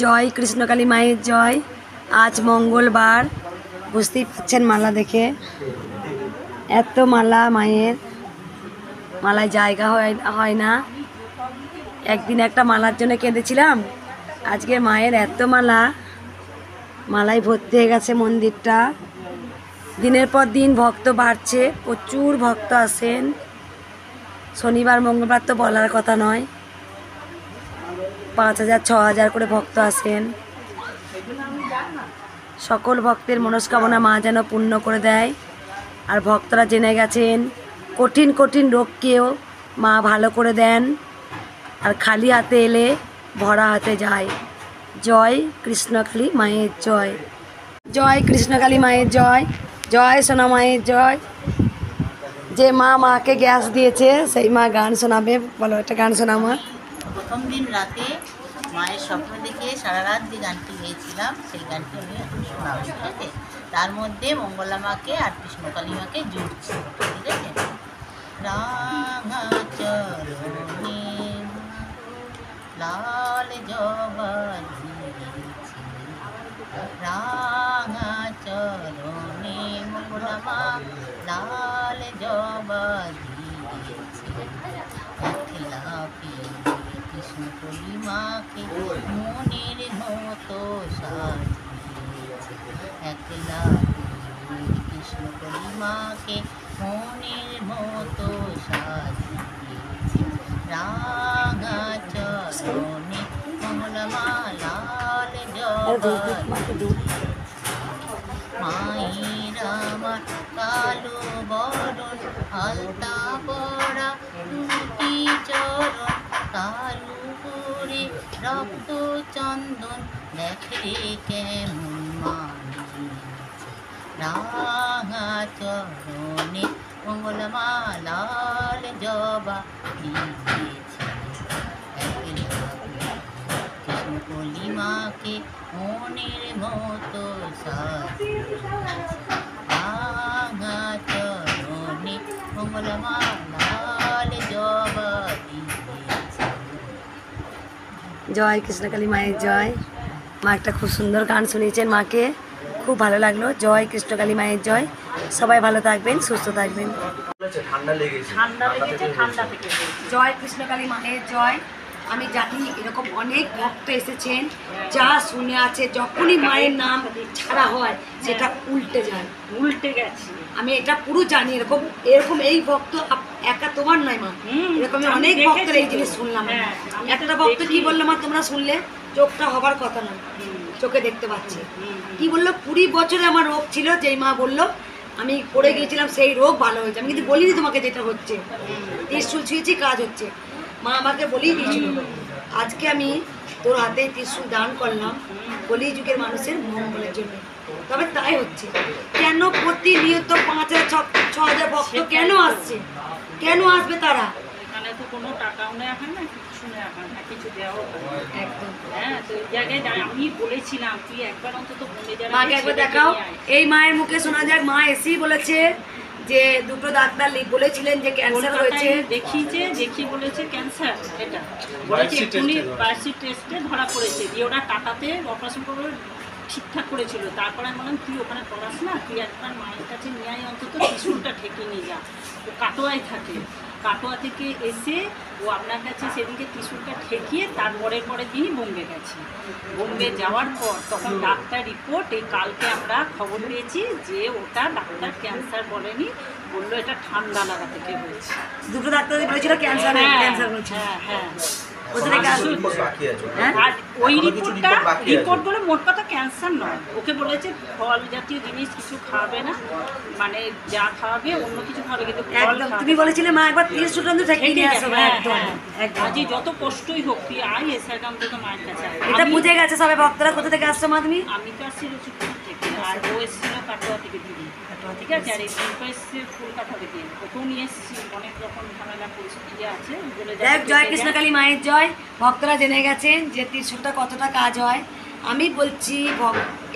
জয় কৃষ্ণকালী মায়ের জয়। আজ মঙ্গলবার, বুঝতেই পারছেন মালা দেখে, এত মালা মায়ের, মালায় জায়গা হয় না। একদিন একটা মালার জন্য কেঁদেছিলাম, আজকে মায়ের এত মালা, মালায় ভর্তি হয়ে গেছে মন্দিরটা। দিনের পর দিন ভক্ত বাড়ছে, প্রচুর ভক্ত আসেন। শনিবার মঙ্গলবার তো বলার কথা নয়, 5,000 6,000 করে ভক্ত আসেন। সকল ভক্তের মনস্কামনা মা যেন পূর্ণ করে দেয়। আর ভক্তরা জেনে গেছেন কঠিন কঠিন রোগকেও মা ভালো করে দেন, আর খালি হাতে এলে ভরা হাতে যায়। জয় কৃষ্ণকালী মায়ের জয়। জয় কৃষ্ণকালী মায়ের জয়। জয় সোনা মায়ের জয়। যে মা মাকে গ্যাস দিয়েছে সেই মা গান শোনাবে। বলো, একটা গান শোনা মা। প্রথম দিন রাতে মায়ের স্বপ্ন দেখে সারা রাত যে গানটি গেয়েছিলাম সেই গানটি আমি এখন শোনাবো, ঠিক আছে? তার মধ্যে মঙ্গলা মাকে আর কৃষ্ণকালী মাকে জুড়ছি, ঠিক আছে? রাঙা চরণে লাল জবা দিয়েছে, রাঙা চরণে মঙ্গলা মা লাল জবা দিয়েছে, একলা পেয়ে কৃষ্ণকালী মাকে মনের মতো সাজিয়েছে, একলা পেয়ে কৃষ্ণকালী মাকে মনের মতো সাজিয়েছে, রাঙা চরণে মঙ্গলা মা লাল জবা দিয়েছে। মায়ের আমার কালো বরণ আলতা পরা দুটি চরণ, তার উপরে রক্ত চন্দন, দেখে কেমন মানিয়েছে, রাঙা চরণে মঙ্গলা মা লাল জবা দিয়েছে, কৃষ্ণকালী মাকে মনের মতো সাজিয়েছে, রাঙা চরণে মঙ্গলা মা লাল জবা দিয়েছে। জয় কৃষ্ণকালী মায়ের জয়। মা একটা খুব সুন্দর গান শুনিয়েছেন, মাকে খুব ভালো লাগলো। জয় কৃষ্ণকালী মায়ের জয়। সবাই ভালো থাকবেন, সুস্থ থাকবেন। ঠান্ডা লেগেছে, ঠান্ডা থেকে। জয় কৃষ্ণকালী মায়ের জয়। আমি জানি এরকম অনেক ভক্ত এসেছেন, যা শুনে আছে যখনই মায়ের নাম ছাড়া হয় সেটা উল্টে গেছে। আমি এটা পুরো জানি। এরকম এই ভক্ত একা তোমার নয় মা, এরকম অনেক ভক্তের এই জিনিস শুনলাম। একটা ভক্ত কি বললো মা, তোমরা শুনলে? চোখটা হবার কথা নয়, চোখে দেখতে পাচ্ছি। কি বললো, 20 বছরে আমার রোগ ছিল, যেই মা বললো আমি পড়ে গিয়েছিলাম, সেই রোগ ভালো হয়েছে। আমি কিন্তু বলিনি তোমাকে যেটা হচ্ছে, ত্রিশূল ছুঁয়েছি, কাজ হচ্ছে। মা আমাকে বলেই দিয়েছিল, আজকে আমি তোর হাতে ত্রিশূল দান করলাম কলি যুগের মানুষের মঙ্গলের জন্য। তবে তাই হচ্ছে। কেন প্রতিনিয়ত 5,000 6,000 ভক্ত কেন আসছে? কেন আসবে তারা? এখানে তো কোনো টাকাও নেই এখন, না কিছু নেই এখন, না কিছু দেওয়াও একদম। হ্যাঁ, তো এই জায়গায় আমি বলেছিলাম তুই একবার অন্তত বলে যারা মাকে একবার দেখাও। এই মায়ের মুখে শোনা যাক, মা এসেই বলেছে যে দুটো ডাক্তার বলেছিলেন যে ক্যান্সার হয়েছে, দেখিয়ে বলেছে ক্যান্সার। এটা বলেছে এক্ষুনি বায়োপসি টেস্টে ধরা পড়েছে, দিয়ে ওরা টাকাতে অপারেশন করে ঠিকঠাক করেছিল। তারপরে আমি বললাম তুই ওখানে পড়াস না, তুই একবার মায়ের কাছে নিয়ে আয়, অন্তত ত্রিশূলটা ঠেকে নিয়ে যা। ও কাটোয়ায় থাকে, কাটোয়া থেকে এসে ও আপনার কাছে সেদিকে ত্রিশূলটা ঠেকিয়ে তার পরের দিনই বোম্বে গেছে। বোম্বে যাওয়ার পর তখন ডাক্তার রিপোর্ট, এই কালকে আমরা খবর পেয়েছি যে ওটা ডাক্তার ক্যান্সার বলেনি, বললো এটা ঠান্ডা লাগা থেকে হয়েছে। দুটো ডাক্তার বলেছিল ক্যান্সার হয়েছে। হ্যাঁ, হ্যাঁ। আর ওই রিপোর্ট বলে মোট কথা ক্যান্সার নয়, ওকে বলেছে ফল জাতীয় জিনিস কিছু খাবে না, মানে যা খাওয়াবে অন্য কিছু খাবে, কিন্তু একদম তুমি বলেছিলে মা একবার 30 টাকা থেকে নিয়ে আসো। আজই যত কষ্টই হোক তুই আয়, এসে অন্তত মায়ের কাছে। এটা বুঝে গেছে সবাই ভক্তরা। কোথা থেকে আসছো মা তুমি? আমি তো আসছি রসুলপুর থেকে, আর ও এসেছিল কাটোয়া থেকে দিদি, ঠিক আছে? আর এই শিল্প এসছে কলকাতা থেকে, ওকেও নিয়ে এসেছি। অনেক রকম ঝামেলা পরিস্থিতি আছে বলে। জয় কৃষ্ণকালী মায়ের জয়। ভক্তরা জেনে গেছেন যে ত্রিশূলটা কতটা কাজ হয়। আমি বলছি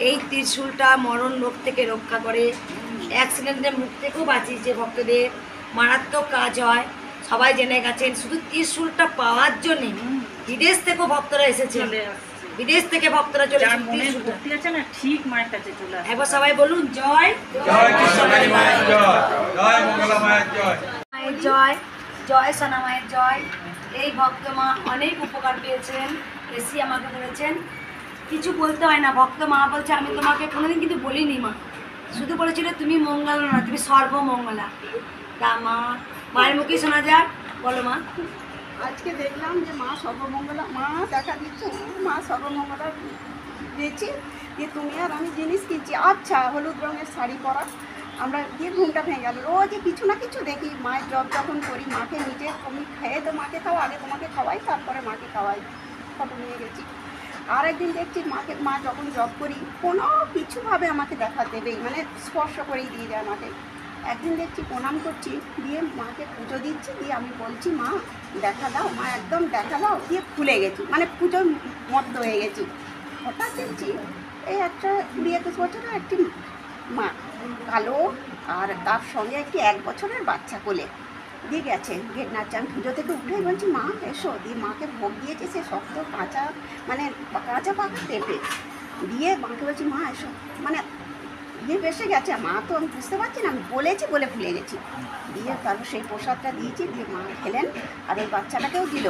এই ত্রিশূলটা মরণ রোগ থেকে রক্ষা করে, অ্যাক্সিডেন্টের মুখ থেকেও বাঁচিয়েছে ভক্তদের, মারাত্মক কাজ হয়। সবাই জেনে গেছেন। শুধু ত্রিশূলটা পাওয়ার জন্যে বিদেশ থেকেও ভক্তরা এসেছেন। বিদেশ থেকে ভক্তরা চলে যার এসেছে মনের ত্রিশূলটা। ভক্তি আছে না ঠিক মায়ের কাছে চলে আসে। একবার সবাই বলুন জয় জয় কৃষ্ণকালী মায়ের জয়, জয় মঙ্গলা মায়ের জয়। মায়ের জয়, জয় সোনা মায়ের জয়। এই ভক্ত মা অনেক উপকার পেয়েছেন, এসি আমাকে বলেছেন কিছু বলতে হয় না। ভক্ত মা বলছে আমি তোমাকে কোনোদিন কিন্তু বলিনি মা, শুধু বলেছিল তুমি মঙ্গলা না, তুমি সর্বমঙ্গলা। তা মা মায়ের মুখে শোনা যাক, বলো মা। আজকে দেখলাম যে মা সর্বমঙ্গলা, মা দেখা দিচ্ছে মা সর্বমঙ্গলা দিয়েছি যে তুমি আর আমি জিনিস কিনছি। আচ্ছা, হলুদ রঙের শাড়ি পরা, আমরা দিয়ে ঘুমটা ভেঙে গেল। রোজ কিছু না কিছু দেখি মায়ের জব যখন করি, মাকে নিজে তুমি খেয়ে তো মাকে খাও, আগে তোমাকে খাওয়াই তারপরে মাকে খাওয়াই, ফটো নিয়ে গেছি। আর একদিন দেখছি মাকে, মা যখন জব করি কোনো কিছুভাবে আমাকে দেখা দেবেই, মানে স্পর্শ করেই দিয়ে যায় আমাকে। একদিন দেখছি প্রণাম করছি, দিয়ে মাকে পুজো দিচ্ছি, দিয়ে আমি বলছি মা দেখা দাও, মা একদম দেখা দাও, দিয়ে ফুলে গেছি, মানে পুজোর মত্ত হয়ে গেছি। হঠাৎ দেখছি এই একটা 20-21 বছরের একটি মা, কালো, আর তার সঙ্গে একটি 1 বছরের বাচ্চা কোলে দিয়ে গেছে। গেট নাচছে, আমি পুজো থেকে উঠে বলছি মা এসো, দিয়ে মাকে ভোগ দিয়েছে সে শক্ত কাঁচা, মানে কাঁচা পাকা পেঁপে দিয়ে মাকে বলছি মা এসো, মানে দিয়ে বেসে গেছে। মা তো আমি বুঝতে পারছি না, আমি বলেছি বলে ভুলে গেছি। দিয়ে তারপর সেই প্রসাদটা দিয়েছি, দিয়ে মা খেলেন আর ওই বাচ্চাটাকেও দিল।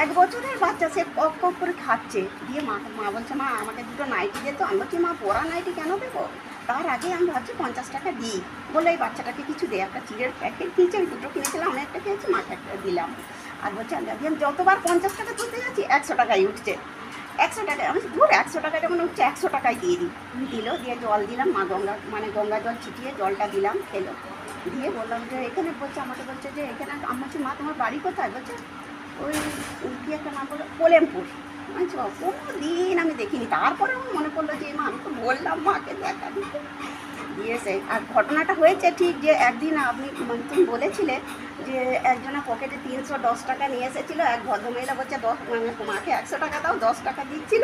1 বছরের বাচ্চা, সে কক কক করে খাচ্ছে। দিয়ে মা বলছে মা আমাকে দুটো নাইটি দিত। আমি বলছি মা পোড়া নাইটি কেন দেবো, তার আগে আমি ভাবছি 50 টাকা দিই বলে এই বাচ্চাটাকে কিছু দেয়। একটা চিড়ের প্যাকেট দিয়েছি, আমি দুটো কিনেছিলাম, আমি একটা খেয়েছি, মাকে একটা দিলাম। আর বলছে আমি যতবার 50 টাকা তুলতে যাচ্ছি 100 টাকাই উঠছে, 100 টাকায়। আমি দূর 100 টাকা যখন উঠছে 100 টাকাই দিয়ে দিই। দিল, দিয়ে জল দিলাম, মা গঙ্গা, মানে গঙ্গা জল ছিটিয়ে জলটা দিলাম, খেলো। দিয়ে বললাম যে এখানে বলছে, আমাকে বলছে যে এখানে, আমি বলছি মা তোমার বাড়ি কোথায়, বলছে ওই কি একটা নাম বললো কোলেমপুর। আচ্ছা, কোনো দিন আমি দেখিনি। তারপরে আমার মনে পড়লো যে মা আমি তো বললাম মাকে দেখা দিতে দিয়েছে। আর ঘটনাটা হয়েছে ঠিক যে একদিন আপনি, মানে তুমি বলেছিলে যে একজনের পকেটে 310 টাকা নিয়ে এসেছিলো, এক ভদ্রমহিলা বলছে মাকে 100 টাকা দাও, 10 টাকা দিচ্ছিল।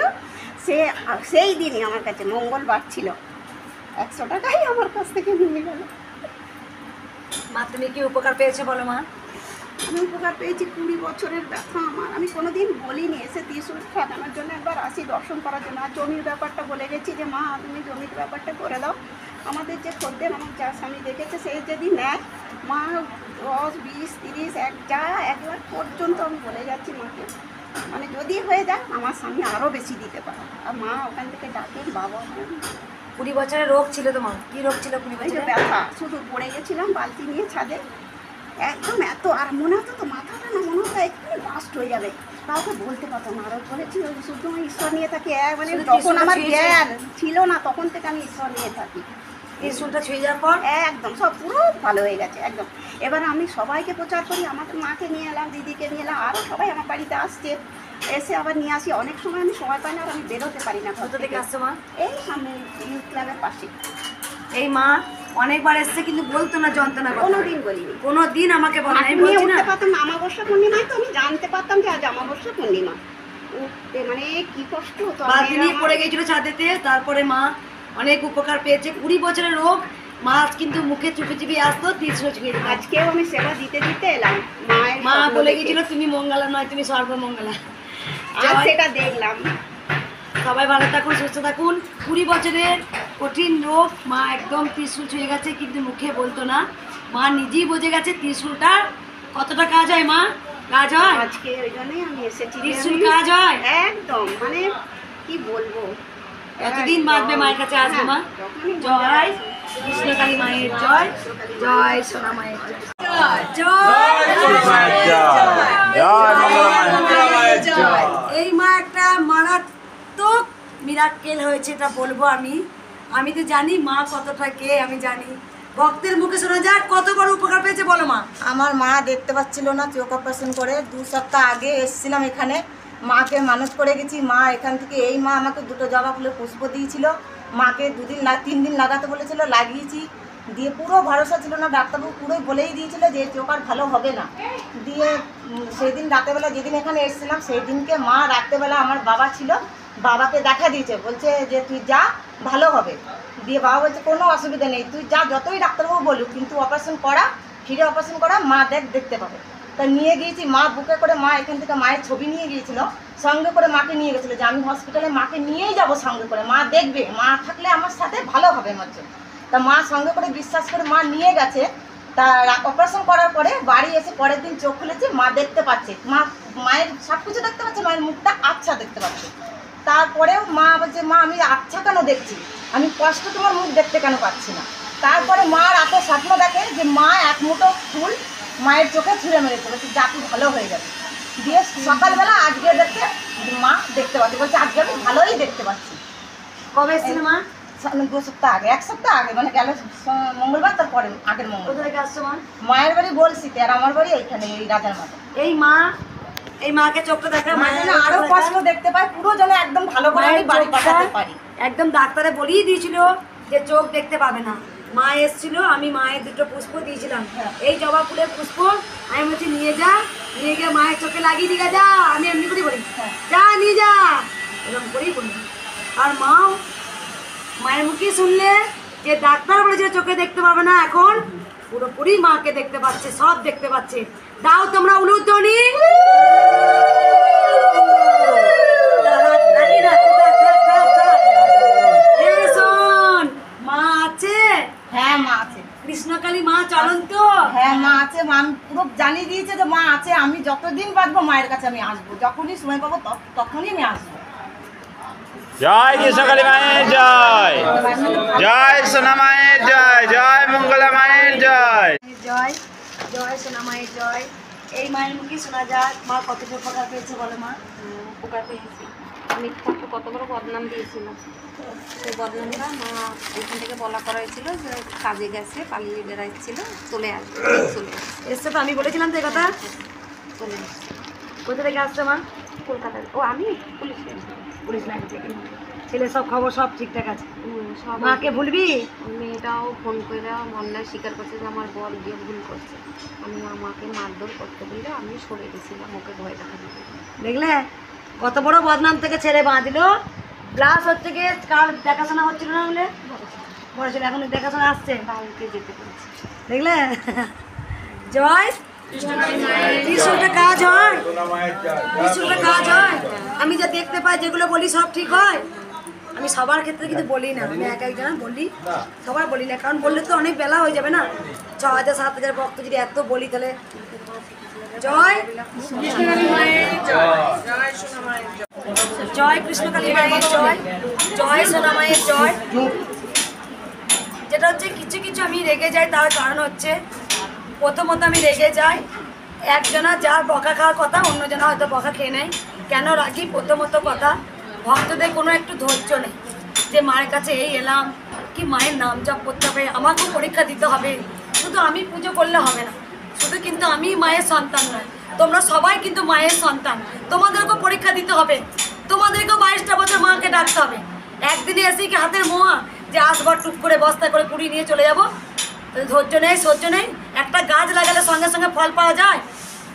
সেই দিনই আমার কাছে মঙ্গলবার ছিল, 100 টাকাই আমার কাছ থেকে নিয়ে গেল। মা তুমি কি উপকার পেয়েছো বলো মা। আমি উপকার পেয়েছি, 20 বছরের ব্যথা আমার। আমি কোনোদিন বলিনি, এসে ত্রিশূল খাটানোর জন্য একবার আসি দর্শন করার জন্য। আর জমির ব্যাপারটা বলে গেছি যে মা তুমি জমির ব্যাপারটা করে দাও। আমাদের যে খদ্দের, আমার যা স্বামী দেখেছে, সে যদি নেয় মা 10, 20, 30 একবার পর্যন্ত আমি বলে যাচ্ছি মাকে, মানে যদি হয়ে যায় আমার স্বামী আরও বেশি দিতে পারে। আর মা ওখান থেকে ডাকেন বাবা। 20 বছরের রোগ ছিল তোমার, কি রোগ ছিল 20 এই যে বছরে? ব্যথা, শুধু পড়ে গেছিলাম বালতি নিয়ে ছাদে, একদম এত, আর মনে হতো তো মাথাটা না মনে হতো এক্ষুনি বাস্ট হয়ে যাবে। কাউকে বলতে পারতাম না। আরও বলেছি শুধু আমি ঈশ্বর নিয়ে থাকি, মানে শুধু যখন ত্রিশূলটা আমার ছুঁয়েছে? জ্ঞান ছিল না তখন থেকে আমি ঈশ্বর নিয়ে থাকি। ত্রিশূলটা ছুঁয়ে যাওয়ার পর একদম সব পুরো ভালো হয়ে গেছে একদম। এবার আমি সবাইকে প্রচার করি, আমাকে মাকে নিয়ে এলাম, দিদিকে নিয়ে এলাম, আরও সবাই আমার বাড়িতে আসছে, এসে আবার নিয়ে আসি। অনেক সময় আমি সময় পাই না, আর আমি বেরোতে পারি না ঘর কোথা থেকে থেকে। আসছো মা? এই সামনে ইউথ ক্লাবের পাশে। এই মা অনেকবার এসছে কিন্তু বলতো না যন্ত্রণা কথা। কোনোদিন বলিনি, কোনোদিন আমাকে বলে না। আমি নিয়ে বলছি না উঠতে পারতাম না। আমাবস্যা পূর্ণিমায় তো আমি জানতে পারতাম যে আজ আমাবস্যা পূর্ণিমা, উঠতে মানে কি কষ্ট হতো। বালতি নিয়ে পড়ে গেছিল ছাদেতে, তারপরে মা অনেক উপকার পেয়েছে। 20 বছরের রোগ, মা কিন্তু মুখে চুপি চুপি আসতো, ত্রিশূল ছুঁয়ে দিত। আজকেও আমি সেবা দিতে দিতে এলাম। মায়ের মা স্বপ্ন বলে দেখে। গেছিল তুমি মঙ্গলা নয়, তুমি সর্বমঙ্গলা। আজ জয়। সেটা দেখলাম। সবাই ভালো থাকুন, সুস্থ থাকুন। 20 বছরের কঠিন রোগ, মা একদম ত্রিশূল ছুঁয়ে গেছে, কিন্তু মুখে বলতো না। মা নিজেই বুঝে গেছে ত্রিশূলটা কতটা কাজ হয়। মা কাজ হয়, আজকে ওই জন্যই আমি এসেছি। ত্রিশূল কাজ হয় একদম, মানে কি বলবো, কতদিন বাঁচবে মায়ের কাছে আসবো মা। যখনই জয় কৃষ্ণকালী মায়ের জয়, জয় সোনা মায়ের জয়, জয় জয়। এই মা একটা মারাত্মক মিরাক্কেল হয়েছে, এটা বলবো আমি। আমি তো জানি মা কতটা কে, আমি জানি। ভক্তের মুখে শোনা যাক কত বড় উপকার পেয়েছে বলো মা। আমার মা দেখতে পাচ্ছিল না, চোখ অপারেশন করে 2 সপ্তাহ আগে এসেছিলাম এখানে, মাকে মানত করে গেছি। মা এখান থেকে, এই মা আমাকে 2টো জবা ফুলের পুষ্প দিয়েছিল। মাকে 3 দিন লাগাতে বলেছিল, লাগিয়েছি। দিয়ে পুরো ভরসা ছিল না, ডাক্তারবাবু পুরোই বলেই দিয়েছিল যে চোখ আর ভালো হবে না। দিয়ে সেই দিন রাতেবেলা যেদিন এখানে এসেছিলাম, সেই দিনকে মা রাত্রেবেলা, আমার বাবা ছিল, বাবাকে দেখা দিয়েছে, বলছে যে তুই যা, ভালো হবে। দিয়ে বাবা বলছে কোনো অসুবিধা নেই, তুই যা, যতই ডাক্তারবাবু বলুক, কিন্তু অপারেশন করা, ফিরে অপারেশন করা, মা দেখতে পাবে। তা নিয়ে গিয়েছি, মা বুকে করে, মা এখান থেকে মায়ের ছবি নিয়ে গিয়েছিল, সঙ্গে করে মাকে নিয়ে গেছিলো যে আমি হসপিটালে মাকে নিয়েই যাব সঙ্গে করে, মা দেখবে, মা থাকলে আমার সাথে ভালো হবে আমার জন্য। তা মা সঙ্গে করে বিশ্বাস করে মা নিয়ে গেছে। তা অপারেশন করার পরে বাড়ি এসে পরের দিন চোখ খুলেছে, মা দেখতে পাচ্ছে, মায়ের সব কিছু দেখতে পাচ্ছে, মায়ের মুখটা আচ্ছা দেখতে পাচ্ছে। তারপরেও মা বলছে মা আমি আচ্ছা কেন দেখছি, আমি কষ্ট তোমার মুখ দেখতে কেন পাচ্ছি না। তারপরে মা রাতে স্বপ্ন দেখে যে মা এক মুঠো ফুল মায়ের চোখে ছুঁড়ে মেরেছে, বলছে জাতি ভালো হয়ে যাবে। দিয়ে সকালবেলা আজকে দেখতে মা দেখতে পাচ্ছে, বলছে আজকে আমি ভালোই দেখতে পাচ্ছি। কবে এসেছিল মা? 2 সপ্তাহ আগে, 1 সপ্তাহ আগে, মানে গেল মঙ্গলবার, তারপরে আগের কোথা মঙ্গলবার। থেকে আসছো মা? মায়ের বাড়ি বলছিতে, আর আমার বাড়ি এইখানে এই রাজার মাঠে। এই মাকে চোখটা দেখা, মা যেন আরো কষ্ট দেখতে পায়, পুরো যেন একদম ভালো করে আমি বাড়ি পাঠাতে পারি। একদম ডাক্তারে বলেই দিয়েছিল যে চোখ দেখতে পাবে না। মা এসেছিল, আমি মায়ের 2টো পুষ্প দিয়েছিলাম, এই জবা ফুলের পুষ্প। আমি বলছি নিয়ে গিয়ে মায়ের চোখে লাগিয়ে দিকে যা, আমি এমনি করেই বলি যা নিয়ে যা, এরকম করেই বলি। আর মায়ের মুখে শুনলে যে ডাক্তার বলেছে চোখে দেখতে পাবে না, এখন পুরোপুরি মাকে দেখতে পাচ্ছে, সব দেখতে পাচ্ছে। দাও তোমরা উলুধ্বনি। মা আছে? হ্যাঁ মা আছে, কৃষ্ণকালী মা চলন্ত। হ্যাঁ মা আছে, মা আমি পুরো জানিয়ে দিয়েছে যে মা আছে। আমি যতদিন বাঁচবো মায়ের কাছে আমি আসবো, যখনই সময় পাবো তখনই আমি আসবো। জয় কৃষ্ণকালী মায়ের জয়, জয় সোনা মায়ের জয়, জয় মঙ্গলা মায়ের জয়। জয় জয় সোনা মায়ের জয়। এই মায়ের মুখে শোনা যাক মা কতটা উপকার পেয়েছে, বলো মা। উপকার পেয়েছি। মিথ্যা কত বড় বদনাম দিয়েছিল, সেই বদনামটা মা এখান থেকে বলা করা হয়েছিল যে কাজে গেছে, পালিয়ে বেড়াচ্ছিল, চলে আসবে, চলে আসবে। এসছে তো, আমি বলেছিলাম তো এই কথা। চলে আসছে কোথা থেকে আসছে মা? কলকাতায়। ও আমি পুলিশ পুলিশ লাইন থেকে। ছেলে সব খবর সব ঠিকঠাক আছে? সব মাকে ভুলবি? মেয়েটাও ফোন করে অন্যায় স্বীকার করছে যে আমার বর গিয়ে ভুল করছে, আমি আমাকে মারধর করতে বললে আমি সরে গেছিলাম ওকে ভয় দেখাতে। দেখলে কত বড় বদনাম থেকে ছেড়ে বাঁধলো। ক্লাস হচ্ছে গিয়ে কাল দেখাশোনা হচ্ছিল না বলে বলেছিল, এখন দেখাশোনা আসছে, বাড়িতে যেতে পেরেছি। দেখলে? জয় ত্রিশূলটা কাজ হয়, ত্রিশূলটা কাজ হয়। আমি যা দেখতে পাই, যেগুলো বলি সব ঠিক হয়। আমি সবার ক্ষেত্রে কিন্তু বলি না, আমি এক একজন বলি, সবার বলি না, কারণ বললে তো অনেক বেলা হয়ে যাবে না। 6000 7000 ভক্ত যদি এত বলি তাহলে। জয় জয় কৃষ্ণকালী মায়ের জয়, জয় সোনা মায়ের জয়। যেটা হচ্ছে কিছু কিছু আমি রেগে যাই, তার কারণ হচ্ছে প্রথমত আমি রেগে যাই, একজনা যার বকা খাওয়ার কথা অন্যজনা হয়তো বকা খেয়ে নেয়। কেন রাখি? প্রথমত কথা, ভক্তদের কোনো একটু ধৈর্য নেই যে মায়ের কাছে এই এলাম, কি মায়ের নাম জপ করতে হবে, আমাকেও পরীক্ষা দিতে হবে। শুধু আমি পুজো করলে হবে না, শুধু কিন্তু আমি মায়ের সন্তান নয়, তোমরা সবাই কিন্তু মায়ের সন্তান, তোমাদেরকেও পরীক্ষা দিতে হবে, তোমাদেরকেও 22টা বছর মাকে ডাকতে হবে। একদিনে এসে কি হাতের মোয়া যে আসবার টুক করে বস্তা করে পুরি নিয়ে চলে যাবো? ধৈর্য নেই, সহ্য নেই। একটা গাছ লাগালে সঙ্গে সঙ্গে ফল পাওয়া যায়,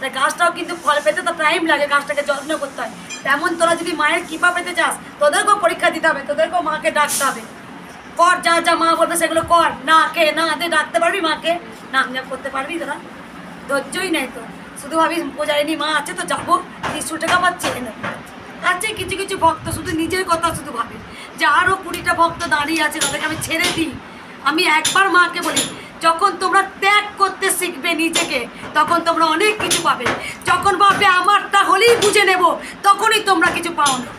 তাই গাছটাও কিন্তু ফল পেতে তো টাইম লাগে, গাছটাকে যত্ন করতে হয়। তেমন তোরা যদি মায়ের কৃপা পেতে চাস, তোদেরকেও পরীক্ষা দিতে হবে, তোদেরকেও মাকে ডাকতে হবে। কর, যা যা মা বলবে সেগুলো কর। না কে না হাতে ডাকতে পারবি মাকে, নাম জাপ করতে পারবি তোরা? ধৈর্যই নেই তো, শুধু ভাবি পূজারিনী মা আছে তো যাবো, 30 টাকা পাচ্ছি এনে। আছে কিছু কিছু ভক্ত শুধু নিজের কথা শুধু ভাবে যে আরও 20টা ভক্ত দাঁড়িয়ে আছে, তাদেরকে আমি ছেড়ে দিই। আমি একবার মাকে বলি, যখন তোমরা ত্যাগ করতে শিখবে নিজেকে, তখন তোমরা অনেক কিছু পাবে। যখন ভাববে আমারটা হলেই বুঝে নেব, তখনই তোমরা কিছু পাও না।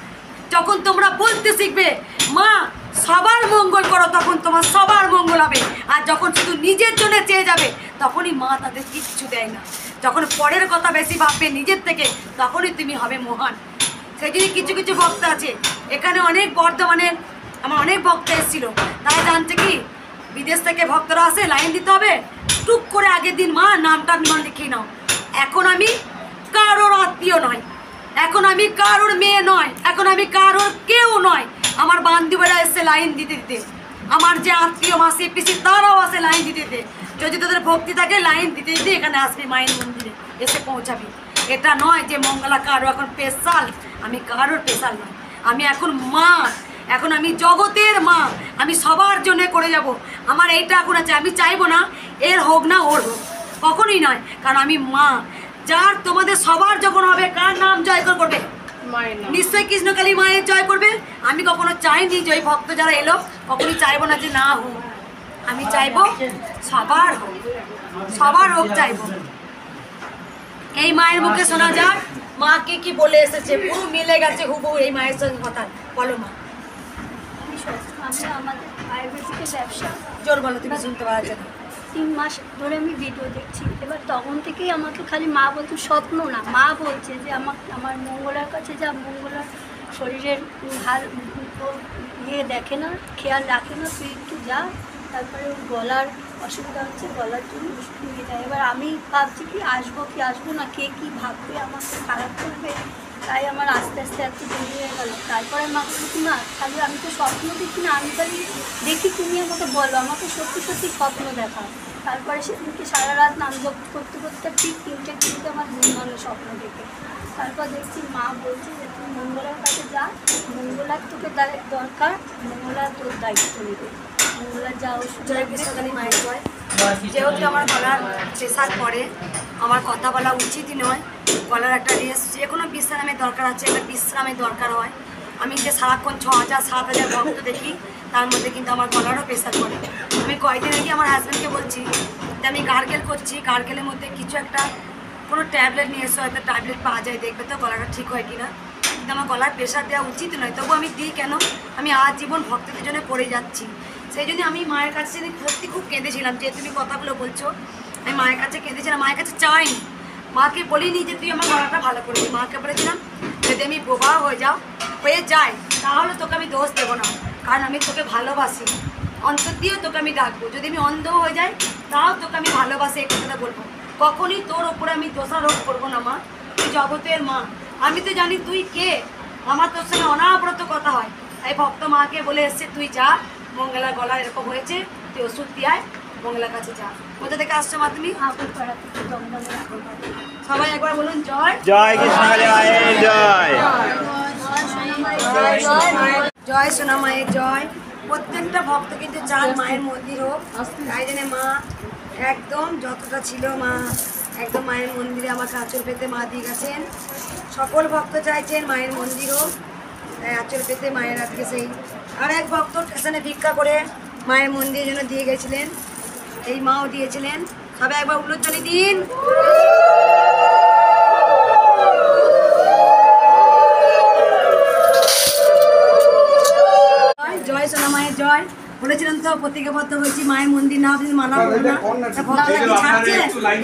যখন তোমরা বলতে শিখবে মা সবার মঙ্গল করো, তখন তোমার সবার মঙ্গল হবে। আর যখন শুধু নিজের জন্য চেয়ে যাবে, তখনই মা তাদের কিচ্ছু দেয় না। যখন পরের কথা বেশি ভাববে নিজের থেকে, তখনই তুমি হবে মহান। সেই জন্য কিছু কিছু ভক্ত আছে এখানে, অনেক বর্ধমানের আমার অনেক ভক্ত এসেছিলো, তারা জানছে কি বিদেশ থেকে ভক্তরা আসে, লাইন দিতে হবে, টুক করে আগের দিন মা নামটা মনে লিখিয়ে নাও। এখন আমি কারোর আত্মীয় নয়, এখন আমি কারোর মেয়ে নয়, এখন আমি কারোর কেউ নয়। আমার বান্ধবীরা এসে লাইন দিতে দিতে, আমার যে আত্মীয় মাসি পিসি তারাও আসে লাইন দিতে দিতে। যদি তোদের ভক্তি থাকে লাইন দিতে দিতে এখানে আসবি, মায়ের মন্দিরে এসে পৌঁছাবি। এটা নয় যে মঙ্গলা কারো এখন স্পেশাল, আমি কারোর স্পেশাল নয়। আমি এখন মা, এখন আমি জগতের মা, আমি সবার জন্য করে যাব। আমার এইটা এখন আছে, আমি চাইবো না এর হোক না ওর হোক, কখনোই নয়, কারণ আমি মা। যার তোমাদের সবার যখন হবে, কার নাম জয় করবে? নিশ্চয়ই কৃষ্ণকালী মায়ের জয় করবে। আমি কখনো চাইনি যে ওই ভক্ত যারা এলো কখনই চাইবো না যে না হোক, আমি চাইবো সবার হোক, সবার হোক চাইবো। এই মায়ের মুখে শোনা যাক মাকে কি বলে এসেছে, পুরো মিলে গেছে হুবহু এই মায়ের সঙ্গে কথা। বলো মা। আমি আমাদের আয়ুর্বেদিকের ব্যবসা জোর বলো, তুমি শুনতে পাওয়া যায় না। 3 মাস ধরে আমি ভিডিও দেখছি। এবার তখন থেকেই আমাকে খালি মা বলতো, স্বপ্ন না, মা বলছে যে আমার মঙ্গলার কাছে যা, মঙ্গলার শরীরের হাল ইয়ে দেখে না, খেয়াল রাখে না, তুই একটু যা। তারপরে ওর গলার অসুবিধা হচ্ছে, গলার জন্য ওষুধ নিয়ে যায়। এবার আমি ভাবছি কি আসবো না, কে কী ভাববে, আমাকে খারাপ করবে, তাই আমার আস্তে আস্তে এত দেরি হয়ে গেল। তারপরে মা বলছি না, খালি আমি তো স্বপ্ন দেখি না, আমি খালি দেখি, তুমি আমাকে বলো, আমাকে সত্যি সত্যি স্বপ্ন দেখাও। তারপরে সেদিনকে সারা রাত নাম জপ করতে করতে ঠিক 3টের দিকে আমার ঘুম ভালো স্বপ্ন দেখে। তারপর দেখছি মা বলছে যে তুই মঙ্গলার কাছে যা, মঙ্গলার তোকে দরকার, মঙ্গলা তোর দায়িত্ব নেবে, মঙ্গলার যা ওষুধ। জয় কৃষ্ণকালী মায়ের জয়। যেহেতু আমার গলার প্রেশার পড়ে, আমার কথা বলা উচিতই নয়, গলার একটা রেস্ট, যে কোনো বিশ্রামের দরকার আছে, একটা বিশ্রামের দরকার হয়। আমি যে সারাক্ষণ 6000 7000 ভক্ত দেখি, তার মধ্যে কিন্তু আমার গলারও প্রেশার পড়ে। আমি কয়েকদিন আগে আমার হাজব্যান্ডকে বলছি যে আমি গার্গেল করছি, গার্গেলের মধ্যে কিছু একটা কোনো ট্যাবলেট নিয়ে এসে হয়তো ট্যাবলেট পাওয়া যায়, দেখবে তো গলাটা ঠিক হয় কিনা। কিন্তু আমার গলার প্রেশার দেওয়া উচিত নয়, তবু আমি দিই কেন, আমি আজীবন ভক্তদের জন্য পড়ে যাচ্ছি। সেই জন্য আমি মায়ের কাছে সত্যি খুব কেঁদেছিলাম, যে তুমি কথাগুলো বলছো, আমি মায়ের কাছে কেঁদেছিলাম, মায়ের কাছে চাইনি, মাকে বলিনি যে তুই আমার গলাটা ভালো করবি। মাকে বলেছিলাম যদি আমি বোবা হয়ে যাই তাহলে তোকে আমি দোষ দেবো না, কারণ আমি তোকে ভালোবাসি, অন্তর দিয়েও তোকে আমি ডাকবো। যদি আমি অন্ধ হয়ে যাই তাও তোকে আমি ভালোবাসি, এই কথাটা বলবো। কখনই তোর ওপরে আমি দোষারোপ করবো না মা, তুই জগতের মা, আমি তো জানি তুই কে, আমার তোর সঙ্গে অনাবরত কথা হয়। তাই ভক্ত মাকে বলে এসছে তুই যা, মঙ্গলার গলা এরকম হয়েছে, তুই ওষুধ দিয়ে মঙ্গলার কাছে যা। কোথা থেকে আসছো মা তুমি? সবাই একবার বলুন জয় জয় কৃষ্ণকালী মায়ের জয়। জয় সোনা মায়ের জয়। প্রত্যেকটা ভক্ত কিন্তু চান মায়ের মন্দির হোক, তাই জন্য মা একদম যতটা ছিল মা একদম মায়ের মন্দিরে আমাকে আঁচল পেতে মা দিয়ে গেছেন। সকল ভক্ত চাইছেন মায়ের মন্দির হোক, তাই আঁচল পেতে মায়ের আজকে সেই আর এক ভক্ত স্টেশনে ভিক্ষা করে মায়ের মন্দিরের জন্য দিয়ে গেছিলেন, এই মাও দিয়েছিলেন। সবাই একবার উল্লোচনী দিন। জয় সোনা মায়ের জয়। বলেছিলাম তো প্রতিজ্ঞাবদ্ধ হয়েছি মায়ের মন্দির না যদি মানা করবো না, ভক্তরা কি ছাড়ছে,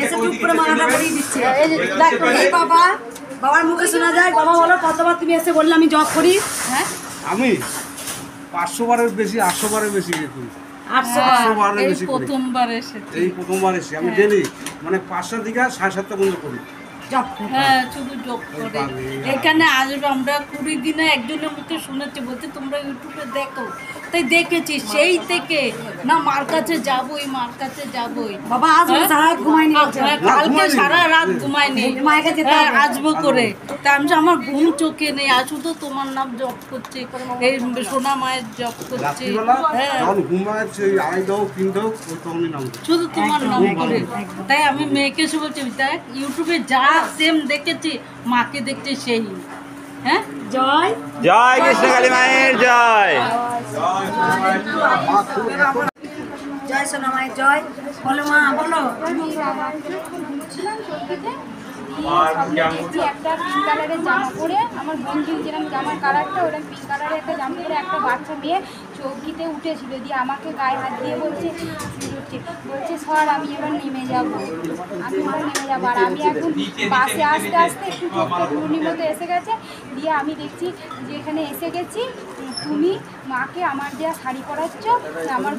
এসে চুপ করে মানাটা করিয়ে দিচ্ছে। এই বাবার মুখে শোনা যায়। বাবা বলো কতবার তুমি এসে বললে আমি জব করি? হ্যাঁ আমি 500 বারের বেশি, 800 বারের বেশি করি। 800 বারের বেশি করি। এই প্রথমবার এসে আমি ডেলি মানে 5টা থেকে 7:30 পর্যন্ত করি। হ্যাঁ শুধু যোগ করে এখানে আসবে। আমরা 20 দিনে একজনের মুখে শুনেছি, বলছে তোমরা ইউটিউবে দেখো, তাই দেখেছি সেই থেকে না মার কাছে যাবোই, মার কাছে যাবোই। বাবা আসবো, সারা রাত ঘুমাইনি, কালকে সারা রাত ঘুমাইনি, মায়ের কাছে আসবো করে। তা আমি আমার ঘুম চোখে নেই, আসু তো তোমার নাম জপ করছে, এই সোনা মায়ের জপ করছে, শুধু তোমার নাম করে। তাই আমি মেয়েকে এসে বলছি দেখ ইউটিউবে যা সেম দেখেছি, মাকে দেখছে সেই। হ্যাঁ জয় জয় কৃষ্ণকালী মায়ের জয়। জয় সোনা মায়ের জয়। বলো মা বলো। একটা পিঙ্ক কালারের জামা পরে, আমার বন্ধু যেরকম জামার কালারটা ওরকম পিঙ্ক কালারের একটা জামা পরে একটা বাচ্চা মেয়ে চৌকিতে উঠেছিল, দিয়ে আমাকে গায়ে হাত দিয়ে বলছে সর আমি এবার নেমে যাবো, আমি এবার নেমে যাবো। আর আমি এখন বাসে আস্তে আস্তে একটু ঘূর্ণির মতো এসে গেছে, দিয়ে আমি দেখছি যে এখানে এসে গেছি, তুমি মাকে আমার দেওয়া শাড়ি পরাচ্ছ, আমার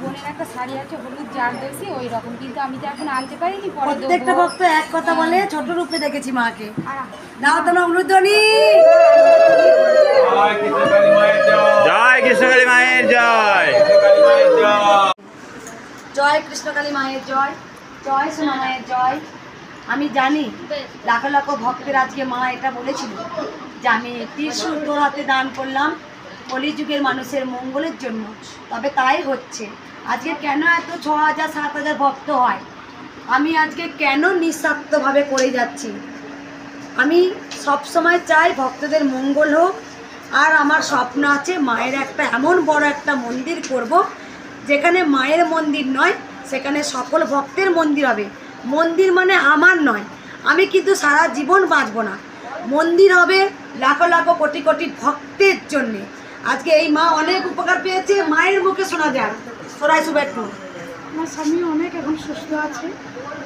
বোনের একটা শাড়ি আছে হলুদ জারদোসি ওই রকম, কিন্তু আমি তো এখন আনতে পারিনি, পরে প্রত্যেকটা ভক্ত এক কথা বলে ছোট রূপে দেখেছি মাকে। দাও তোমার উলুধ্বনি। জয় কৃষ্ণকালী মায়ের জয়। জয় কৃষ্ণকালী মায়ের জয়। জয় সোনা মায়ের জয়। আমি জানি লাখো লাখো ভক্তের আজকে মা এটা বলেছিল যে আমি ত্রিশূল তোর হাতে দান করলাম কলিযুগের মানুষের মঙ্গলের জন্য, তবে তাই হচ্ছে। আজকে কেন এত 6000 7000 ভক্ত হয়, আমি আজকে কেন নিঃস্বার্থভাবে করে যাচ্ছি, আমি সব সময় চাই ভক্তদের মঙ্গল হোক। আর আমার স্বপ্ন আছে মায়ের একটা এমন বড় একটা মন্দির করব, যেখানে মায়ের মন্দির নয়, সেখানে সকল ভক্তের মন্দির হবে। মন্দির মানে আমার নয়, আমি কিন্তু সারা জীবন বাঁচবো না। মন্দির হবে লাখো লাখো কোটি কোটি ভক্তের জন্যে। আজকে এই মা অনেক উপকার পেয়েছে, মায়ের মুখে শোনা যায়। সরাই সুবে একটু। আমার স্বামী অনেক এখন সুস্থ আছে।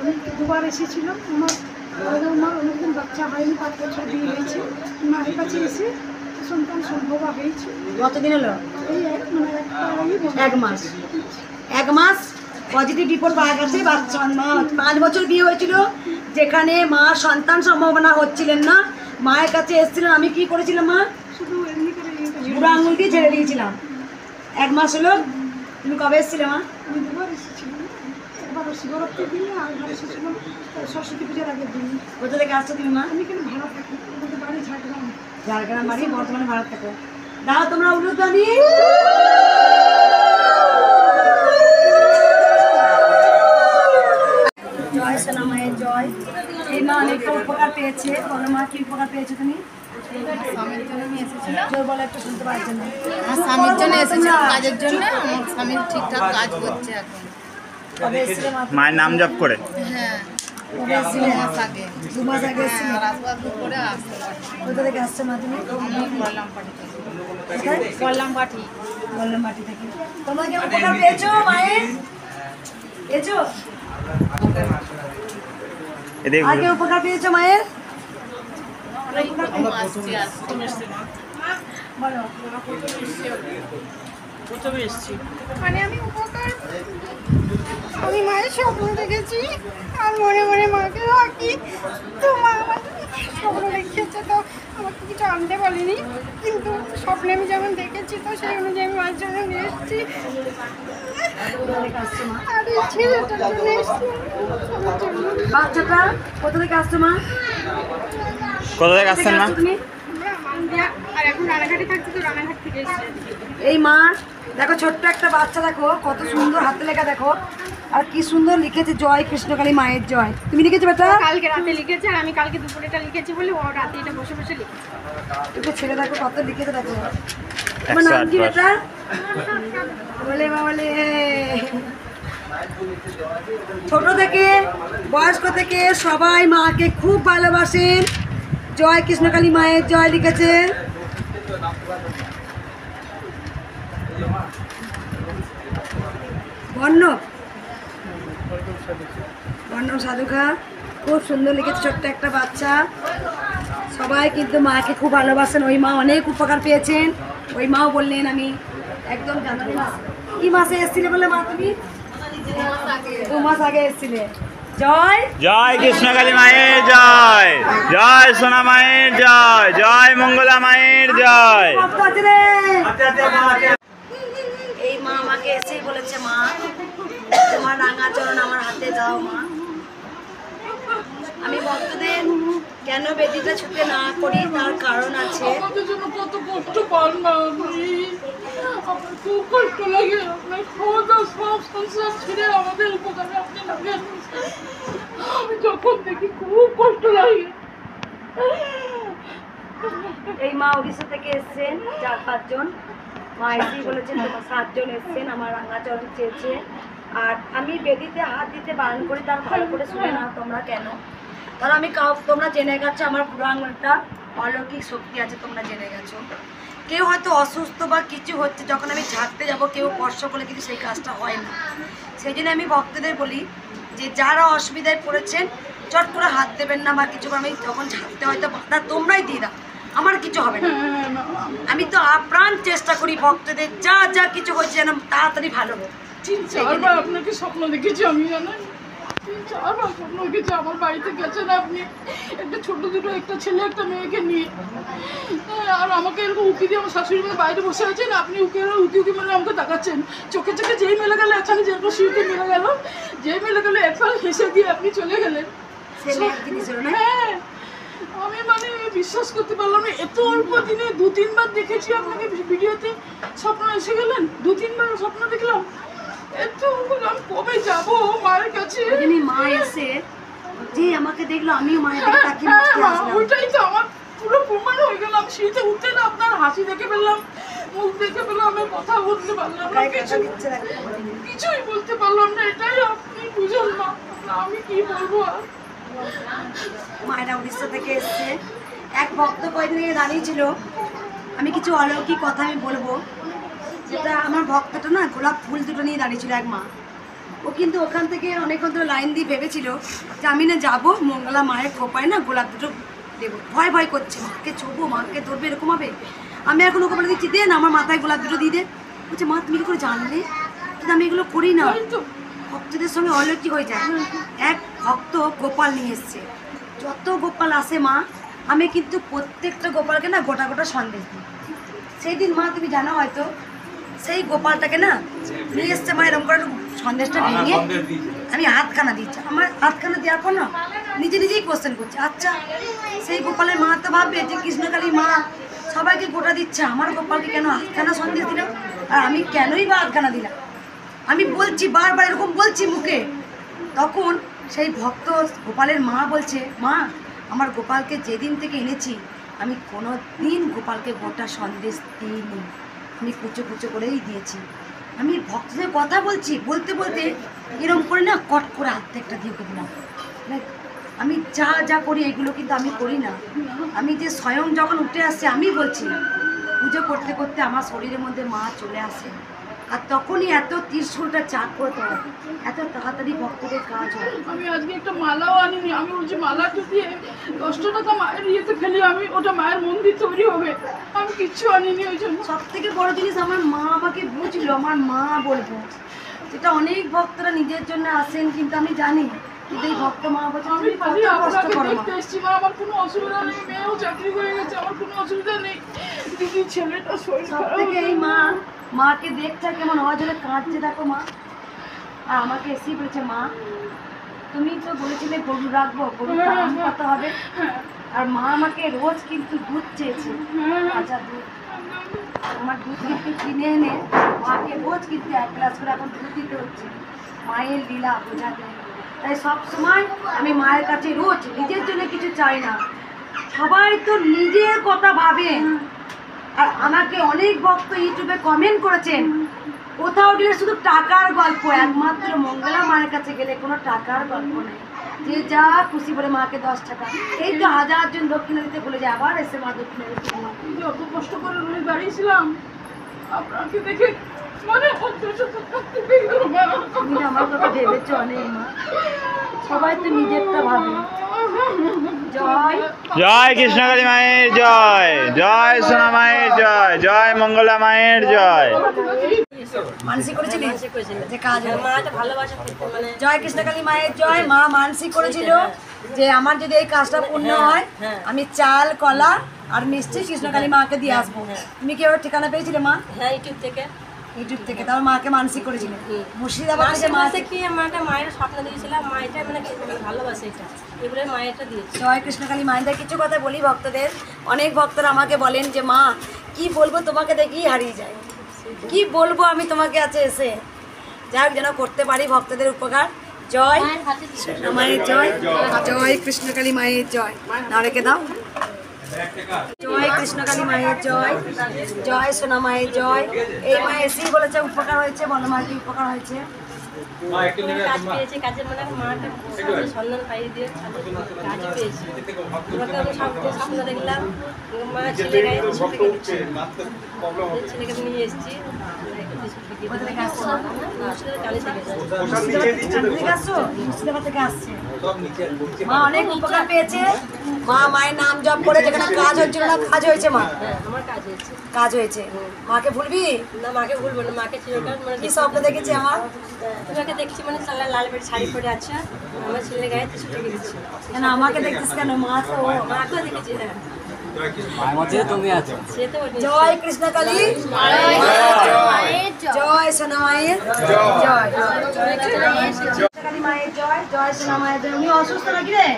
আমি দুবার এসেছিলাম, আমার অনেকদিন বাচ্চা হয়নি, 5 বছর দিয়ে হয়েছে। মায়ের কাছে এসে সন্তান সম্ভব হয়েছে। কতদিন হলো? এই এক মাস। 1 মাস পজিটিভ রিপোর্ট পাওয়া গেছে। বাচ্চা মা 5 বছর বিয়ে হয়েছিল, যেখানে মা সন্তান সম্ভাবনা হচ্ছিলেন না, মায়ের কাছে এসেছিলেন। আমি কি করেছিলাম মা? শুধু এমনি করে বুড়ো আঙুল দিয়ে ছেড়ে দিয়েছিলাম। 1 মাস হলো। তুমি কবে এসেছিলে মা? আমি দুবার এসেছিলাম, একবার শিবরাত্রির দিনে আর একবার এসেছিলাম সরস্বতী পূজার আগের দিন। কোথা থেকে আসছো তুমি মা? আমি কিন্তু ভাড়া থাকি, আমাদের বাড়ি ঝাড়গ্রাম। ঝাড়গ্রাম বাড়ি, বর্তমানে ভারত থাকো। দাও তোমরা উলুধ্বনি। জয় সোনা মায়ের জয়। এই মা অনেকটা উপকার পেয়েছে। বলো মা, কি উপকার পেয়েছো তুমি? স্বামীর জন্য আমি এসেছিলাম। জোর বলে একটু শুনতে পারছি না। আমার স্বামীর জন্য এসেছিলাম কাজের জন্য। আমার স্বামী ঠিকঠাক কাজ করছে এখন। কবে এসেছিলে মা? মায়ের নাম জপ করে। হ্যাঁ, কবে এসেছিলে? 2 মাস আগে। 2 মাস আগে এসেছিলে। রাজবাদু করে আসতে পারি। কোথা থেকে আসছো মা তুমি? আমি বললাম পাঠি থেকে। কোথায়? বললাম পাঠি। বললাম মাটি থেকে। তোমরা কি উপকার পেয়েছো মায়ের? পেয়েছো? এদিকে আগে উপকার পেয়েছো মায়ের? বলো। মানে আমি উপকার, আমি মায়ের স্বপ্ন দেখেছি আর মনে মনে মাকে রাখি। তো মা আমার স্বপ্ন দেখিয়েছে, তো আমাকে কিছু আনতে বলেনি, কিন্তু স্বপ্নে আমি যেমন দেখেছি তো সেই অনুযায়ী আমি মায়ের জন্য নিয়ে এসেছি। আর এই ছেলেটার জন্য এসেছি আমার জন্য। বাচ্চাটা কোথা থেকে আসছো মা? কোথা থেকে আসছেন মা? তুমি? আর এখন রানাঘাটে থাকছি, তো রানাঘাট থেকে এসেছি। এই মা দেখো, ছোট্ট একটা বাচ্চা, দেখো কত সুন্দর হাতে লেখা, দেখো আর কি সুন্দর লিখেছে, জয় কৃষ্ণকালী মায়ের জয়। তুমি লিখেছো বেটা? কালকে রাতে লিখেছে, আর আমি কালকে দুপুরেটা লিখেছি বলে ও রাতে এটা বসে বসে লিখেছে। একটু ছেলে দেখো কত লিখেছে, দেখো। তোমার নাম কি বেটা? বলে মা বলে। ছোট থেকে বয়স্ক থেকে সবাই মাকে খুব ভালোবাসেন। জয় কৃষ্ণকালী মায়ের জয় লিখেছে। বর্ণম সাধুকা খুব সুন্দর লিখেছে, ছোট্ট একটা বাচ্চা। সবাই কিন্তু মাকে খুব ভালোবাসেন। ওই মা অনেক উপকার পেয়েছেন। ওই মাও বললেন আমি একদম জানুয়ারি মাস। কি মাসে এসেছিলে বলে মা তুমি? 2 মাস আগে এসেছিলে। জয় জয় কৃষ্ণকালী মায়ের জয়, জয় সোনা মায়ের জয়, জয় মঙ্গলা মায়ের জয়। এই মা আমাকে এসেই বলেছে, মা তোমার রাঙা চরণ আমার হাতে দাও মা। আমি ভক্তদের কেন বেদিটা ছুটে না করি তার কারণ আছে। আমাদের জন্য কত কষ্ট পান না আপনি, আমার খুব কষ্ট লাগে। আপনার খাওয়া দাওয়া সব সংসার ছেড়ে আমাদের উপকারে আপনি লাগে। আমি যখন দেখি খুব কষ্ট লাগে। এই মা ওড়িশা থেকে এসছেন 4-5 জন। মা এসেই বলেছেন তোমার 7 জন এসছেন, আমার রাঙাচরণ চেয়েছে। আর আমি বেদিতে হাত দিতে বারণ করি, তার ভালো করে শুনে না তোমরা কেন। কারণ আমি তোমরা জেনে গেছো আমার পুরো আঙুলটা অলৌকিক শক্তি আছে, তোমরা জেনে গেছো। কেউ হয়তো অসুস্থ বা কিছু হচ্ছে, যখন আমি ঝাড়তে যাব কেউ স্পর্শ করলে কিন্তু সেই কাজটা হয় না। সেই জন্য আমি ভক্তদের বলি যে যারা অসুবিধায় পড়েছেন চট করে হাত দেবেন না বা কিছু। আমি যখন ঝাড়তে হয়তো বাধা তোমরাই দিয়ে দাও, আমার কিছু হবে না। আমি তো আপ্রাণ চেষ্টা করি ভক্তদের যা যা কিছু হচ্ছে যেন তাড়াতাড়ি ভালো হোক। আপনাকে স্বপ্ন দেখেছি আমি, জানেন 3-4 স্বপ্ন দেখেছি। আমার বাড়িতে গেছেন আপনি একটা ছোট দুটো, একটা ছেলে একটা মেয়েকে নিয়ে, আর আমাকে এরকম উকি দিয়ে আমার শাশুড়ি মেয়ে বাইরে বসে আছেন। আপনি উকি উকি মানে আমাকে তাকাচ্ছেন, চোখে চোখে যেই মেলে গেল, এখানে যেরকম সিঁড়িতে মেলে গেল, যেই মেলে গেল একবার হেসে দিয়ে আপনি চলে গেলেন। হ্যাঁ, আমি মানে বিশ্বাস করতে পারলাম না। এত অল্প দিনে 2-3 বার দেখেছি আপনাকে ভিডিওতে, স্বপ্ন এসে গেলেন। 2-3 বার স্বপ্ন দেখলাম। এত আমি কবে যাব মায়ের কাছে? মা এসে যে আমাকে দেখলো আমিও মায়ের দিকে তাকিয়ে মুচকি হাসলাম। ওইটাই তো আমার পুরো প্রমাণ হয়ে গেল। আমি শীতে উঠতে না আপনার হাসি দেখে ফেললাম, মুখ দেখে ফেললাম, আমি কথা বলতে পারলাম না, কিছুই বলতে পারলাম না। এটাই আপনি বুঝুন না, আমি কি বলবো আর। মায়েরা উড়িষ্যা থেকে এসছে, এক ভক্ত কয়েকদিন আগে দাঁড়িয়েছিল। আমি কিছু অলৌকিক কথা আমি বলবো, যেটা আমার ভক্তটা না গোলাপ ফুল দুটো নিয়ে দাঁড়িয়েছিল এক মা। ও কিন্তু ওখান থেকে অনেকক্ষণ ধরে লাইন দিয়ে ভেবেছিল যে আমি না যাবো মঙ্গলা মায়ের খোপায় না গোলাপ দুটো দেবো। ভয় ভয় করছে, মাকে ছোবো, মাকে ধরবে, এরকম হবে। আমি এখন ওকে বলে দিচ্ছি, দে না আমার মাথায় গোলাপ দুটো দিয়ে দে। বলছে মা তুমি কি করে জানলে? কিন্তু আমি এগুলো করি না। ভক্তদের সঙ্গে অলৌকিক হয়ে যায়। এক ভক্ত গোপাল নিয়ে এসছে, যত গোপাল আসে মা আমি কিন্তু প্রত্যেকটা গোপালকে না গোটা গোটা সন্দেশ দিই। সেই দিন মা তুমি জানো হয়তো, সেই গোপালটাকে না নিয়ে এসছে মা এরকম করে সন্দেশটা ভেঙে আমি হাতখানা দিচ্ছি। আমার হাতখানা দেওয়ার পর না নিজে নিজেই কোশ্চেন করছে, আচ্ছা সেই গোপালের মা তো ভাববে যে কৃষ্ণকালী মা সবাইকে গোটা দিচ্ছে, আমার গোপালকে কেন হাতখানা সন্দেশ দিলাম, আর আমি কেনই বা হাতখানা দিলাম? আমি বলছি বারবার এরকম বলছি মুখে। তখন সেই ভক্ত গোপালের মা বলছে, মা আমার গোপালকে যেদিন থেকে এনেছি আমি কোনো দিন গোপালকে গোটা সন্দেশ দিইনি, আমি কুচো কুচো করেই দিয়েছি। আমি ভক্তদের কথা বলছি, বলতে বলতে এরকম করে না কট করে হাতে একটা দিয়ে দিলাম। আমি যা যা করি এগুলো কিন্তু আমি করি না। আমি যে স্বয়ং যখন উঠে আসছে আমি বলছি, পুজো করতে করতে আমার শরীরের মধ্যে মা চলে আসে, আর তখনই এত ত্রিশূলটা চাপ করতে হয়, এত তাড়াতাড়ি ভক্তদের কাজ হয়। আমি আজকে একটা মালাও আনিনি। আমি বলছি মালাটা দিয়ে 10 টাকা মায়ের ইয়েতে ফেলে আমি ওটা মায়ের মন্দির তৈরি হবে, আমি কিচ্ছু আনিনি। ওই জন্য সব থেকে বড় জিনিস আমার মা আমাকে বুঝলো, আমার মা বলবো, যেটা অনেক ভক্তরা নিজের জন্য আসেন কিন্তু আমি জানি, কিন্তু এই ভক্ত মা বলছে আমি খালি আপনাকে দেখতে এসেছি মা, আমার কোনো অসুবিধা নেই, মেয়েও চাকরি হয়ে গেছে, আমার কোনো অসুবিধা নেই। দিদি ছেলেটা শরীর সব থেকে এই মা মাকে দেখছে কেমন আওয়াজ হলে কাঁদছে, দেখো মা। আর আমাকে এসেই বলেছে, মা তুমি তো বলেছিলে গরু রাখবো, গরু দাম কত হবে? আর মা আমাকে রোজ কিন্তু দুধ চেয়েছে, আচ্ছা দুধ, আমার দুধ কিন্তু কিনে এনে মাকে রোজ কিন্তু 1 গ্লাস করে এখন দুধ দিতে হচ্ছে। মায়ের লীলা বোঝাতে, তাই সবসময় আমি মায়ের কাছে রোজ নিজের জন্য কিছু চাই না। সবাই তো নিজের কথা ভাবেন। আর আমাকে অনেক ভক্ত ইউটিউবে কমেন্ট করেছেন, কোথাও গেলে শুধু টাকার গল্প, একমাত্র মঙ্গলা মায়ের কাছে গেলে কোনো টাকার গল্প নেই। যে যা খুশি বলে মাকে 10 টাকা, এই তো 1000 জন দক্ষিণা দিতে ভুলে যায়, আবার এসে মা দক্ষিণা দিতে। যত কষ্ট করে রুমে দাঁড়িয়েছিলাম আপনাকে দেখে মানে তুমি আমার কথা ভেবেছো অনেক মা, সবাই তো নিজেরটা ভাবে। জয় জয় কৃষ্ণকালী মায়ের জয়, জয় সোনা মায়ের জয়, জয় মঙ্গলা মায়ের জয়। মানসিক করেছিলি যে কাজ জয় কৃষ্ণকালী মায়ের জয়। মা মানসিক করেছিল যে আমার যদি এই কাজটা পূর্ণ হয় আমি চাল কলা আর মিষ্টি কৃষ্ণকালী মাকে দিয়ে আসবো। তুমি কি ওর ঠিকানা পেয়েছিলে মা? হ্যাঁ, ইউটিউব থেকে তারপর মাকে মানসিক করেছিলে মুর্শিদাবাদ থেকে? মা থেকে আমার একটা মায়ের স্বপ্ন দিয়েছিলাম, মা এটা মানে ভালোবাসে, এটা এগুলো মায়েরটা দিয়েছে। জয় কৃষ্ণকালী মায়ের কিছু কথা বলি ভক্তদের। অনেক ভক্তরা আমাকে বলেন যে মা কি বলবো, তোমাকে দেখেই হারিয়ে যায়, কি বলবো আমি তোমাকে আছে এসে। যাই হোক যেন করতে পারি ভক্তদের উপকার। জয় মায়ের জয়, জয় কৃষ্ণকালী মায়ের জয়। না রেখে দাও। জয় কৃষ্ণকালী মায়ের জয়, জয় সোনা মায়ের জয়। এই মা এসেই বলেছে উপকার হয়েছে, বলো মা কি উপকার হয়েছে? কাজ পেয়েছে, কাজের মানে মাটা সন্ধান পাইয়ে দিয়ে কাজ পেয়েছি। তোমাকে আমি স্বপ্ন দেখলাম, মা ছেলেকে নিয়ে এসেছি। মা অনেক উপকার পেয়েছে। মা মায়ের নাম জপ করে যেখানে কাজ হচ্ছিল না কাজ হয়েছে। মা আমার কাজ হয়েছে, কাজ হয়েছে। মাকে ভুলবি না? মাকে ভুলবো না। মাকে চিরকাল মানে কি স্বপ্ন দেখেছি আমার? তোমাকে দেখছি মানে লাল বেড়ে শাড়ি পরে আছে, আমার ছেলের গায়ে কিছু ঠেকে দিচ্ছে। কেন আমাকে দেখছিস কেন? মা তো মাকেও দেখেছি। হ্যাঁ, জয় কৃষ্ণকালী, জয় সোনা মায়ের জয়, কৃষ্ণকালী মায়ের জয়, জয় সোনা মায়ের জয়। উনি অসুস্থ নাকি রে?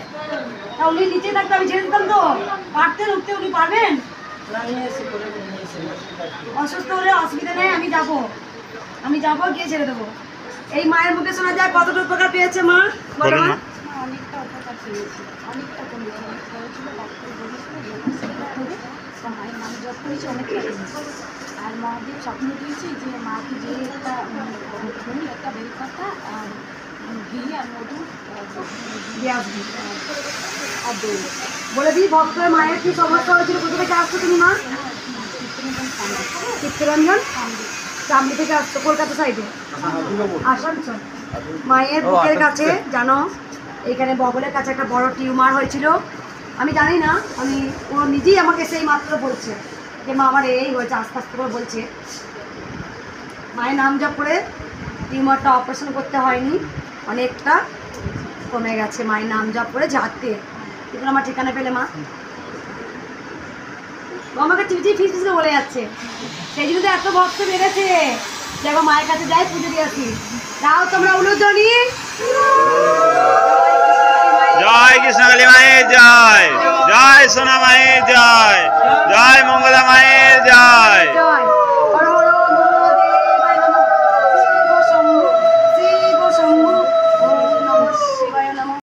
তা উনি নিচে থাকতে আমি ছেড়ে দিতাম তো, পারতেন উঠতে, উনি পারবেন? অসুস্থ হলে অসুবিধা নেই, আমি যাবো গিয়ে ছেড়ে দেবো। এই মায়ের মুখে শোনা যায় কতটা উপকার পেয়েছে মা? বলো মা। অনেকটা উপকার আর পেয়েছি, অনেকটা কমেছে, অনেক হয়েছিল, ডাক্তার বলেছিল যে অপারেশনটা করে তো মায়ের নাম জপ করেছি, অনেকটা কমেছে। আর মহাদেব স্বপ্ন দিয়েছি যে মাকে যে একটা ফুল, একটা বেলপাতা আর ঘি আর মধু দিয়ে আসবি। আর দই। বলে দিই ভক্তের মায়ের কি সমস্যা হয়েছিল, কোথা থেকে আসছো তুমি মা? চিত্তরঞ্জন চামড়ি থেকে আসছো, কলকাতা সাইডে আসানসোল। মায়ের বুকের কাছে জানো এখানে বগলের কাছে একটা বড় টিউমার হয়েছিল। আমি জানি না, আমি ও নিজেই আমাকে সেই মাত্র বলছে যে মা আমার এই হয়েছে, আস্তে আস্তে করে বলছে। মায়ের নাম জপ করে টিউমারটা অপারেশন করতে হয়নি, অনেকটা কমে গেছে মায়ের নাম জপ করে ঝাড়তে। কিন্তু আমার ঠিকানা পেলে মা, ও আমাকে চিঠি ফিস ফিস বলে যাচ্ছে, সেই জন্য তো এত ভক্ত বেড়েছে। দেখো মায়ের কাছে যাই পুজো দিয়ে আসি, তাও তোমরা উলুধ্বনি জয় কৃষ্ণকালী মায়ের জয়, জয় সোনা মায়ের জয়, জয় মঙ্গলা মায়ের জয়। জয়।